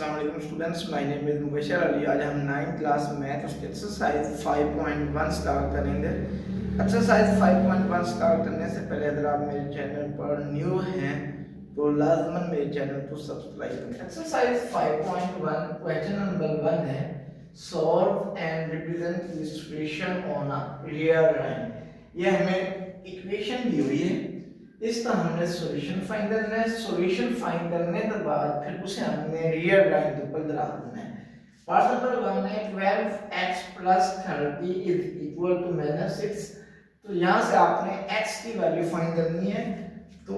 अस्सलाम वालेकुम students, my name is Mubashar Ali. आज हम 9th क्लास मैथ उसके एक्सरसाइज 5.1 स्टार्ट करेंगे। एक्सरसाइज 5.1 स्टार्ट करने से पहले अगर आप मेरे चैनल पर न्यू हैं तो लाजमन मेरे चैनल को सब्सक्राइब करें। एक्सरसाइज 5.1 क्वेश्चन नंबर 1 है, solve and represent this equation on a real line. ये हमें इक्वेशन दी हुई है, इसका हमने सॉल्यूशन फाइंड करना है। सॉल्यूशन फाइंड करने के बाद फिर उसे हमने रियल लाइन के ऊपर ड्रा करना है। पार्ट नंबर 1 है 12x + 30 इज इक्वल टू -6। तो यहां से आपने x की वैल्यू फाइंड करनी है। तो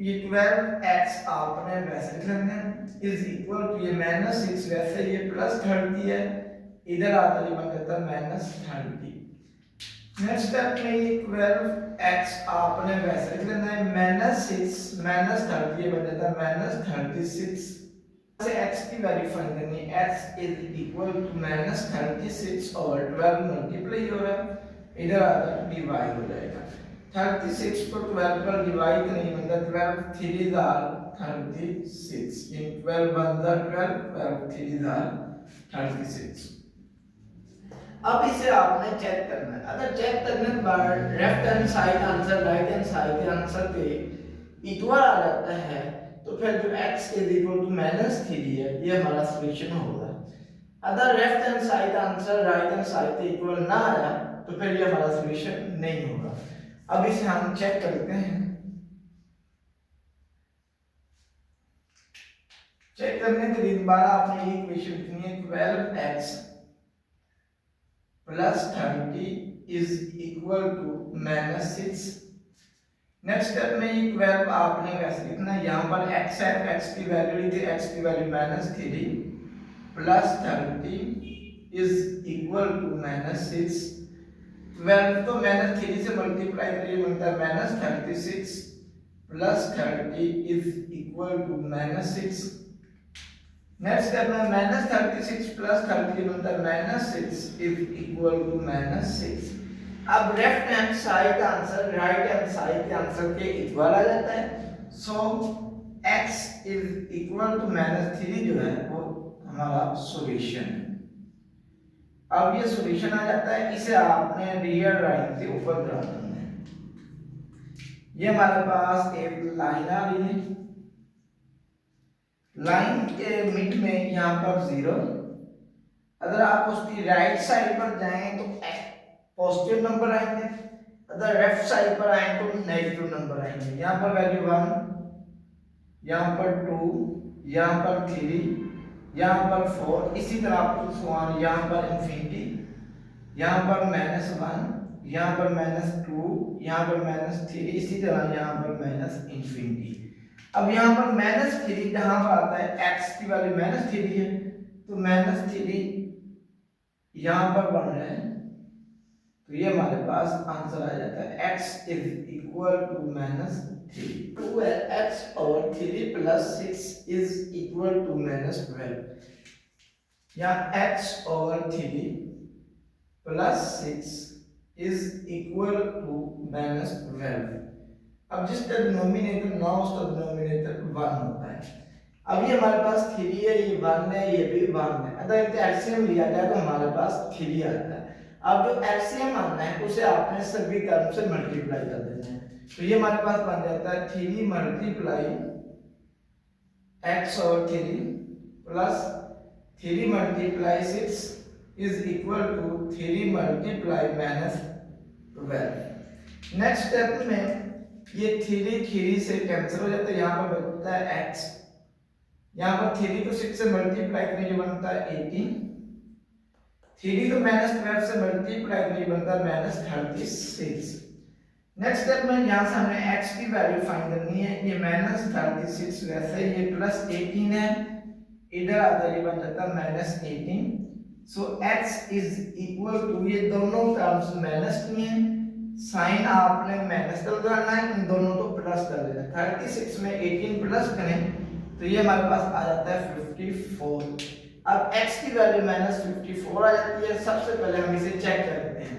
ये 12x आपने वैसे लिख लेना है इज इक्वल टू ये -6 वैसे ये +30 है, इधर आता ये बन जाता है -30। नेक्स्ट स्टेप में ये 12x आपने वैसे लिख लेना है -6 -30 ये बन जाता है -36। से x की वैल्यू फाइंड करनी है। x इज इक्वल टू -36 और 12 मल्टीप्लाई हो रहा है, इधर आता है डिवाइड हो जाएगा। 36 को 12 पर डिवाइड नहीं बनता, 12 3 आर 36 इन 12 1 12 12 3 आर 36। अब इसे आपने चेक करना है। अगर चेक करने के बाद left hand side answer right hand side के आंसर के इक्वल आ जाता है तो फिर जो x इज इक्वल टू -3 है ये हमारा सॉल्यूशन होगा। अगर left hand side answer right hand side के इक्वल ना आया तो फिर ये हमारा सॉल्यूशन नहीं होगा। अब इसे हम चेक करते हैं। चेक करने के लिए दोबारा आपने ये इक्वेशन लिखनी है 12x + 30 is equal to -6। Next step में ये 12 आपने वैसे लिखना है, यहाँ पर x है, x की वैल्यू ली थी, x की वैल्यू -3 + 30 इज इक्वल टू -6। 12 तो -3 से मल्टीप्लाई करिए बनता है -36 + 30 is equal to -6। Next step में -36 + 30 बनता है -6 इज इक्वल टू -6। अब left hand side answer right hand side के आंसर के इक्वल आ जाता है। So x is equal to -3 जो है वो हमारा सॉल्यूशन। अब ये सॉल्यूशन आ जाता है, इसे आपने रियल लाइन के ऊपर ड्रा करना है। ये हमारे पास एक लाइन आ रही है, लाइन के मिड में यहाँ पर 0। अगर आप उसकी राइट साइड पर जाएं तो पॉजिटिव नंबर आएंगे, अगर लेफ्ट साइड पर आए तो नेगेटिव नंबर आएंगे। यहाँ पर वैल्यू 1, यहाँ पर 2, यहाँ पर 3, यहाँ पर 4, इसी तरह आपको यहाँ पर इंफिनिटी, यहाँ पर -1, यहाँ पर -2, यहाँ पर -3, इसी तरह यहाँ पर इंफिनिटी। अब यहाँ पर -3 जहाँ पर आता है x की वैल्यू -3 है तो -3 यहाँ पर बन रहे हैं, तो ये हमारे पास आंसर आ जाता है x is equal to -3। 2x और 3 + 6 इज इक्वल टू -12। यहाँ x और 3 + 6 इज इक्वल टू -12। अब जिसका डिनोमिनेटर ना हो उसका डिनोमिनेटर 1 होता है। अब ये हमारे पास 3 है, ये 1 है, ये भी 1 है। अगर इनका एलसीएम लिया जाए तो हमारे पास 3 आता है। अब जो एलसीएम आना है उसे आपने सभी टर्म से मल्टीप्लाई कर देना है, तो ये हमारे पास बन जाता है 3 मल्टीप्लाई x और 3 plus 3 multiply 6 is equal to 3 multiply -12। Next step में ये 3 से कैंसिल हो जाता है, यहाँ पर बचता है x। यहाँ पर 3 को 6 से मल्टीप्लाई करने बनता है 18, 3 को -12 से मल्टीप्लाई करने बनता है -36। नेक्स्ट स्टेप में यहाँ से हमें x की वैल्यू फाइंड करनी है। ये -36 वैसे ये +18 है, इधर आता है ये बन जाता है -18। सो x इज इक्वल टू, ये दोनों टर्म्स माइनस की हैं, साइन आपने माइनस कर करना है, इन दोनों को प्लस कर देना है। 36 में 18 प्लस करें तो ये हमारे पास आ जाता है 54। अब x की वैल्यू -54 आ जाती है। सबसे पहले हम इसे चेक करते हैं।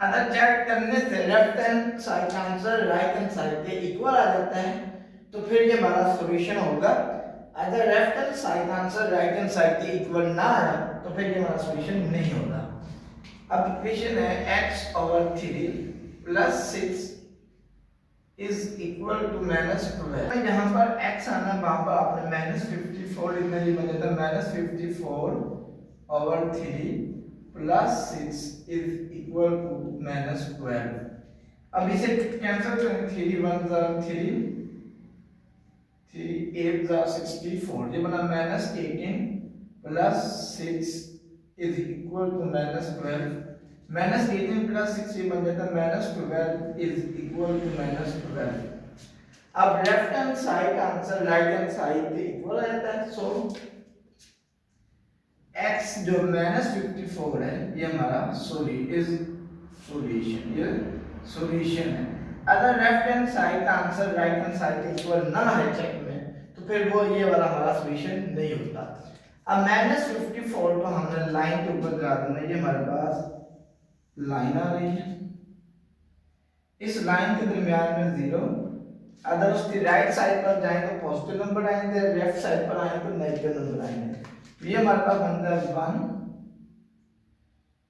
अगर चेक करने से लेफ्ट हैंड साइड का आंसर राइट हैंड साइड के इक्वल आ जाता है तो फिर ये हमारा सॉल्यूशन होगा। अगर left hand side answer right hand side के इक्वल ना आया तो फिर ये हमारा सॉल्यूशन नहीं होगा। अब इक्वेशन है x over 3 plus 6 is equal to minus 12। यहाँ पर x आना वहां पर आपने माइनस 54 लिखना, ये बन जाता है minus 54 over 3 plus 6 is equal to minus 12। अब इसे कैंसिल करें, 3 1 जा 3 3 8 जा 64, ये बना minus 18 plus 6 is equal to minus 12। Minus 18 plus 6 ये बन जाता है minus 12 is equal to minus 12। अब left hand side answer right hand side के इक्वल आ जाता है। सो x जो माइनस 54 है ये हमारा सॉल्यूशन, ये सॉल्यूशन है। अगर लेफ्ट हैंड साइड का आंसर राइट हैंड साइड के इक्वल ना है चेक में तो फिर वो ये वाला हमारा सॉल्यूशन नहीं होता। अब माइनस 54 को हमने लाइन के ऊपर लगा देना, ये हमारे पास लाइन आ रही है, इस लाइन के दरमियान में 0। अगर उसकी राइट साइड पर जाएं तो पॉजिटिव नंबर आएंगे, लेफ्ट साइड पर आए तो नेगेटिव नंबर आएंगे। ये हमारे पास बनता है 1,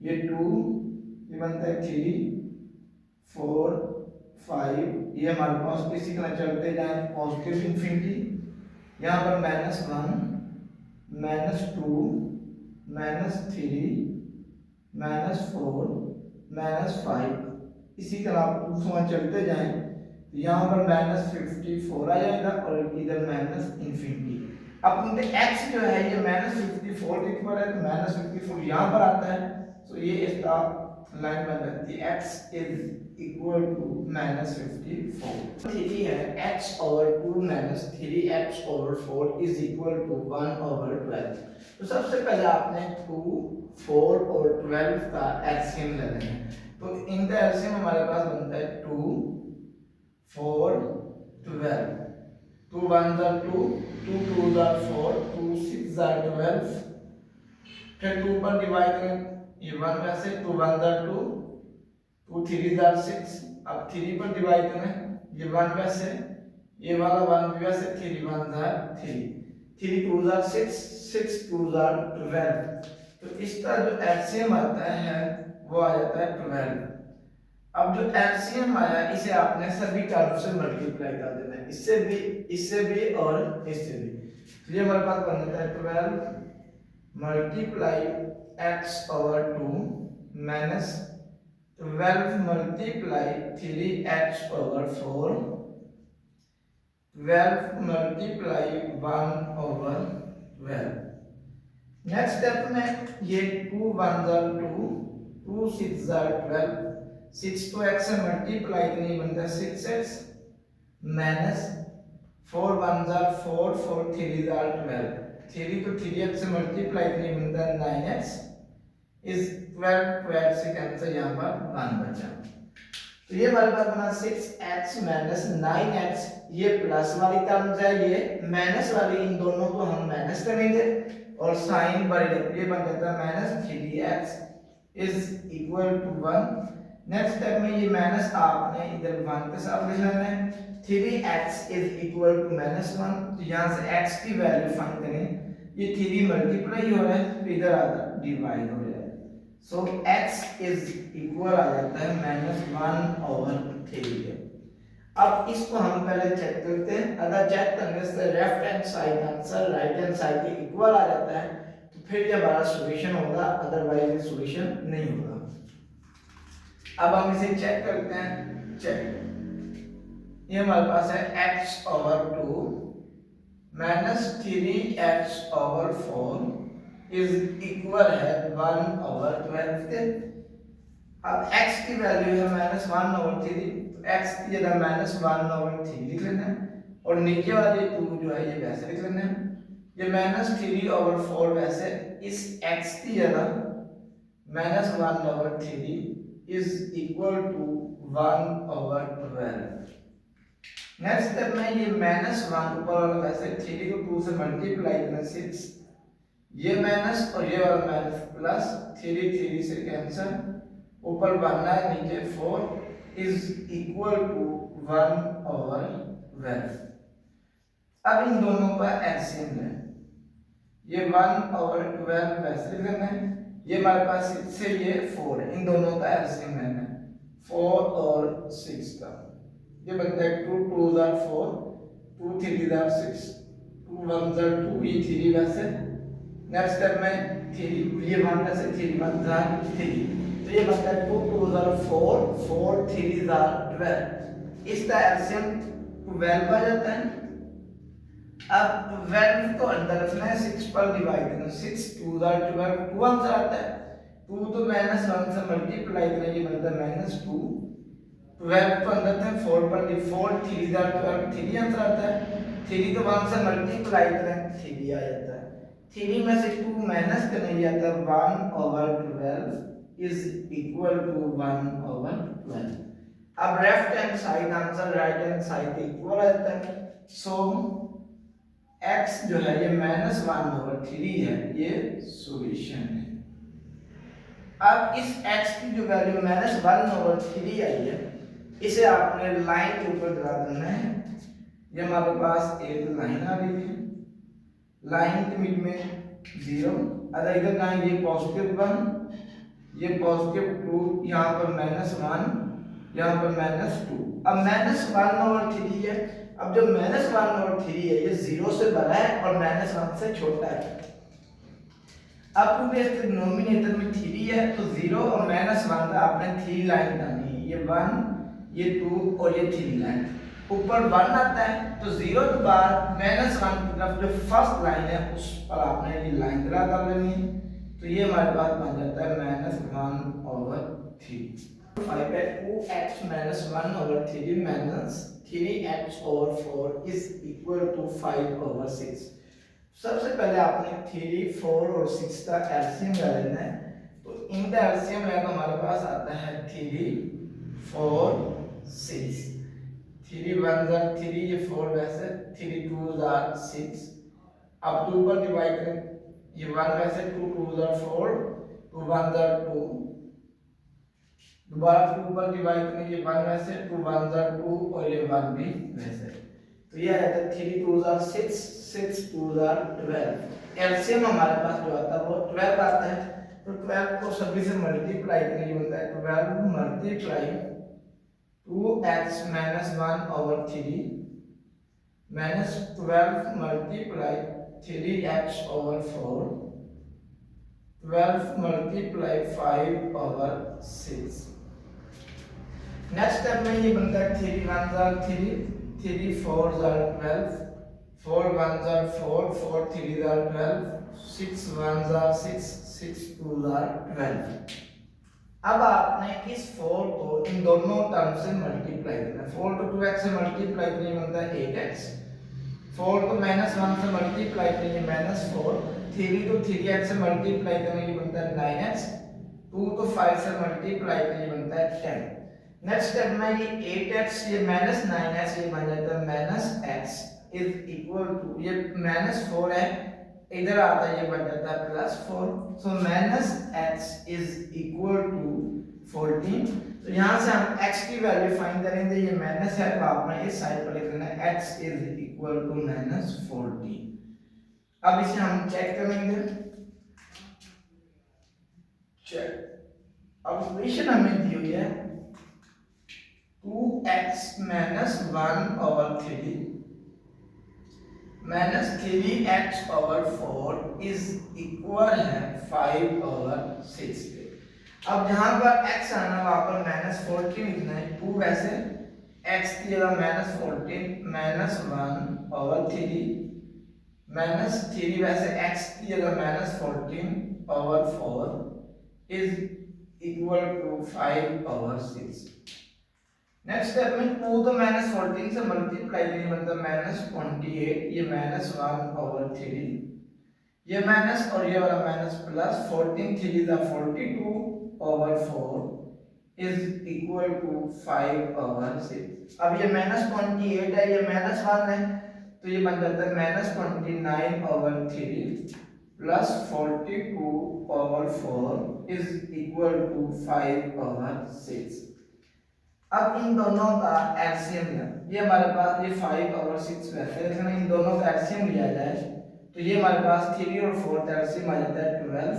ये 2, ये बनता है 3 4 5, ये हमारे पास इसी तरह चलते जाएं पॉजिटिव इंफिनिटी। यहाँ पर -1 -2 -3 -4 -5, इसी तरह आप दूसरा चलते जाएं तो यहाँ पर -54 आ जाएगा और इधर माइनस इंफिनिटी। अब उनके x जो है ये -54 के इक्वल है तो -54 यहाँ पर आता है, तो ये इसका लाइन बन जाती है x इज इक्वल टू -54। 3 है x over 2 3x over 4 is equal to 1 over 12। तो सबसे पहले आपने 2 4 और 12 का एलसीएम लेना है। तो इनका एलसीएम हमारे पास बनता है 2 4 12, 2 1 जा 2, 2 2 जा 4, 2 6 जा 12, फिर 2 पर डिवाइड करें, ये 1 वैसे 2 1 जा 2, 2 3 जा 6, अब 3 पर डिवाइड करें, ये 1 वैसे, ये वाला 1 भी वैसे, 3 1 जा 3, 3 2 जा 6, 6 2 जा 12। तो इसका जो एलसीएम आता है वो आ जाता है 12। अब जो एलसीएम आया इसे आपने सभी टर्म से मल्टीप्लाई कर देना है, इससे भी और इससे भी। तो ये हमारे पास बन जाता है 12 multiply x over 2 minus 12 multiply 3x over 4, 12 multiply 1 over 12। Next step में ये 2 1 जा 2, 2 6 जा 12, 6 को x से मल्टीप्लाई करनी बनता है 6x माइनस 4 1 जा 4, 4 3 जा 12, 3 को 3x से मल्टीप्लाई करनी बनता है 9x इज 12, 12 से कैंसिल, यहाँ पर 1 बचा। तो ये हमारे पास बना 6x माइनस 9x, ये प्लस वाली टर्म्स है, ये माइनस वाली, इन दोनों को हम माइनस करेंगे और साइन बड़ी रखते, ये बन जाता है -3x is equal to 1। Next step में ये माइनस आपने इधर 1 के साथ लिख लेना है, 3x इज इक्वल टू -1, तो यहाँ से x की वैल्यू फाइंड करें, ये 3 मल्टीप्लाई हो रहा है तो इधर आता डिवाइड हो जाए, सो x इज इक्वल आ जाता है -1 ओवर 3। अब इसको हम पहले चेक करते हैं, अगर चेक करने से left hand side answer right hand side के इक्वल आ जाता है तो फिर ये हमारा सॉल्यूशन होगा, अदरवाइज ये सॉल्यूशन नहीं होगा। अब हम इसे चेक करते हैं, चेक, ये हमारे पास है x over 2 minus 3x over 4 is equal है 1 ओवर 12 के। अब x की वैल्यू है -1 ओवर 3, x की जगह -1 ओवर 3 लिख लेना है और नीचे वाले 2 जो है ये वैसे लिख लेना है, ये -3 ओवर 4 वैसे, इस x की जगह -1 over 3 is equal to 1 over 12। Next step में ये -1 ऊपर वाला वैसे, 3 को 2 से मल्टीप्लाई करना 6, ये माइनस और ये वाला माइनस प्लस, 3 3 से कैंसिल, ऊपर 1 है नीचे 4 इज इक्वल टू 1 ओवर 12। अब इन दोनों का एलसीएम है, ये 1/12 वैसे करना है, ये हमारे पास 6 से ये 4 है, इन दोनों का एलसीएम लेना है 4 और 6 का, ये बनता है 2 2 जार 4, 2 3 जार 6, 2 1 जार 2, ये 3 वैसे। नेक्स्ट स्टेप में 3, ये 1 वैसे 3 1 जार 3, तो ये बनता है 2 2 जार 4, 4 3 जार 12, इसका एलसीएम 12 आ जाता है। अब 12 को अंदर रखना है, 6 पर डिवाइड करना, 6 2 जार 12, 2 आंसर आता है, 2 तो -1 से मल्टीप्लाई करें, ये बनता है -2, 12 को अंदर थे, 4 पर 4 3 जार 12, 3 आंसर आता है, 3 तो 1 से मल्टीप्लाई करें 3 आ जाता है, 3 में से 2 माइनस करने जाता है, 1/12 इज इक्वल टू 1/12। अब left hand side answer right hand side equal आता है, सो x जो है ये -1/3 है, ये सॉल्यूशन है। अब इस x की जो वैल्यू -1/3 आई है, इसे आपने लाइन के ऊपर ड्रा करना है। ये हमारे पास एक लाइन आ रही है, लाइन के मिड में 0, अगर इधर ना ये +1, ये +2, यहाँ पर -1, यहाँ पर -2। अब -1/3 है, अब जो -1/3 है ये 0 से बड़ा है और -1 से छोटा है। अब क्योंकि इसके डिनोमिनेटर में 3 है तो 0 और -1 का आपने 3 लाइन बनानी है, ये 1, ये 2 और ये 3 लाइन। ऊपर 1 आता है तो 0 के बाद -1 की तरफ जो फर्स्ट लाइन है उस पर आपने ये लाइन ड्रा कर लेनी है, तो ये हमारे पास बन जाता है -1/3। 5 है 2x -1/3 minus 3x/4 is equal to 5/6। सबसे पहले आपने 3 4 और 6 का एलसीएम लेना है, तो इनका एलसीएम है तो हमारे पास आता है 3 4 6, 3 1 जार 3, ये 4 वैसे 3 2 जार 6, अब 2 पर डिवाइड करें, ये 1 वैसे 2 2 जार 4, 2 1 जार 2, दोबारा 2 पर डिवाइड करें, ये 1 वैसे 2 1 जार 2 और ये 1 भी वैसे, तो ये आता है 3 2 जार 6, 6 2 जार 12। एलसीएम हमारे पास जो आता है वो 12 आता है, तो 12 को सभी से मल्टीप्लाई करें, ये बनता है 12 multiply 2x -1/3 minus 12 multiply 3x/4, 12 multiply 5/6। Next step में ये बनता है 3 1 jar 3, 3 4 jar 12, 4 1 jar 4, 4 3 jar 12, 6 1 jar 6, 6 2 jar 12। अब आपने इस 4 को इन दोनों टर्म से मल्टीप्लाई करना है, 4 को 2x से मल्टीप्लाई करें बनता है 8x, 4 को -1 से मल्टीप्लाई करें -4, 3 को 3x से मल्टीप्लाई करें बनता है 9x, 2 को 5 से मल्टीप्लाई करें बनता है 10। नेक्स्ट स्टेप में ये 8x ये -9x ये बन जाता है -x इज इक्वल टू, ये -4 है इधर आता है, ये बन जाता है +4, सो -x इज इक्वल टू 14। तो यहाँ से हम x की वैल्यू फाइंड करेंगे, ये माइनस है तो आपने इस साइड पर लिख देना है x इज इक्वल टू -14। अब इसे हम चेक करेंगे, चेक। अब इक्वेशन हमें दी हुई है 2x -1/3 minus 3x/4 is equal है 5/6 के। अब जहां पर x आना वहां पर -14 लिखना है, 2 वैसे x की जगह -14 -1/3 -3 वैसे x की जगह -14/4 is equal to 5/6। Next step में 2 तो -14 से मल्टीप्लाई करेंगे बनता है -28, ये -1/3, ये माइनस और ये वाला माइनस प्लस 14 3 दा 42/4 इज इक्वल टू 5/6। अब ये -28 है, ये -1 है, तो ये बन जाता है -29/3 प्लस 42/4 इज इक्वल टू 5/6। अब इन दोनों का एलसीएम लिया, ये हमारे पास ये 5 और 6 वैसे लिखना, इन दोनों का एलसीएम लिया जाए तो ये हमारे पास 3 और 4 का एलसीएम आ जाता है 12।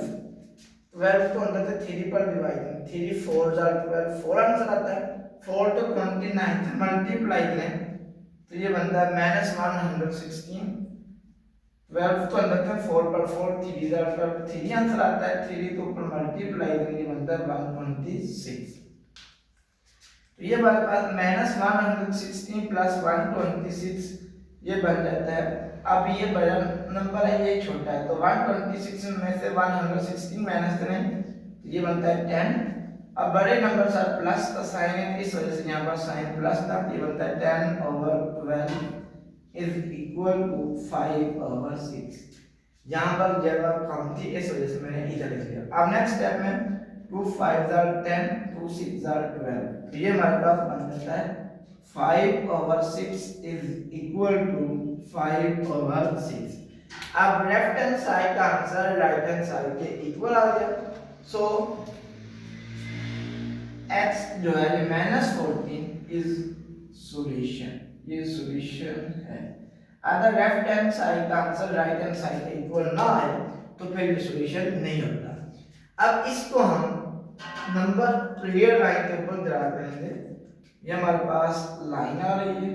12 को अंदर से 3 पर डिवाइड, 3 4 जार 12, 4 आंसर आता है। 4 तो 29 मल्टीप्लाई करें तो ये बनता है -116। 12 को अंदर से 4 पर 4, 3 जार 12, 3 आंसर आता है। 3 को ऊपर मल्टीप्लाई करेंगे बनता है 126। तो ये हमारे पास -116 प्लस 126 ये बन जाता है। अब ये बड़ा नंबर है, ये छोटा है, तो 126 में से 116 माइनस करें तो ये बनता है 10। अब बड़े नंबर से प्लस का साइन है, इस वजह से यहाँ पर साइन प्लस था, ये बनता है 10/12 इज इक्वल टू 5/6। यहाँ पर जगह कम थी इस वजह से मैंने इधर लिख दिया। अब नेक्स्ट स्टेप में 2 5 जार 10, 2 6 जार 12, तो ये हमारे पास बन जाता है 5/6 इज इक्वल टू 5/6। अब लेफ्ट हैंड साइड का आंसर राइट हैंड साइड के इक्वल आ गया। सो x जो है ये -14 इज सॉल्यूशन, ये सॉल्यूशन है। अगर लेफ्ट हैंड साइड का आंसर राइट हैंड साइड के इक्वल ना आए तो फिर ये सॉल्यूशन नहीं होता। अब इसको हम नंबर रियल लाइन के ऊपर ड्रा करेंगे। ये हमारे पास लाइन आ रही है,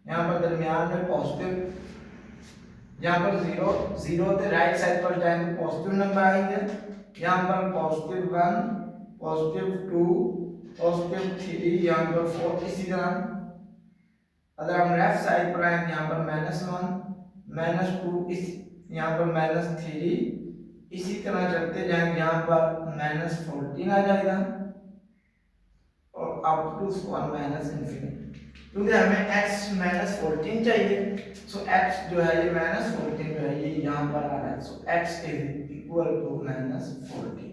यहाँ पर दरमियान में पॉजिटिव, यहाँ पर 0 0 से राइट साइड पर जाएंगे पॉजिटिव नंबर आएंगे। यहाँ पर +1, +2, +3, यहाँ पर 4। इसी तरह अगर हम लेफ्ट साइड पर आएंगे यहाँ पर -1, -2, इस यहाँ पर -3, इसी तरह चलते जाएंगे, यहाँ पर -14 आ जाएगा और अप टू -∞, क्योंकि हमें x -14 चाहिए। सो x जो है ये -14 जो है ये यहाँ पर आ रहा है। So x is equal to -14।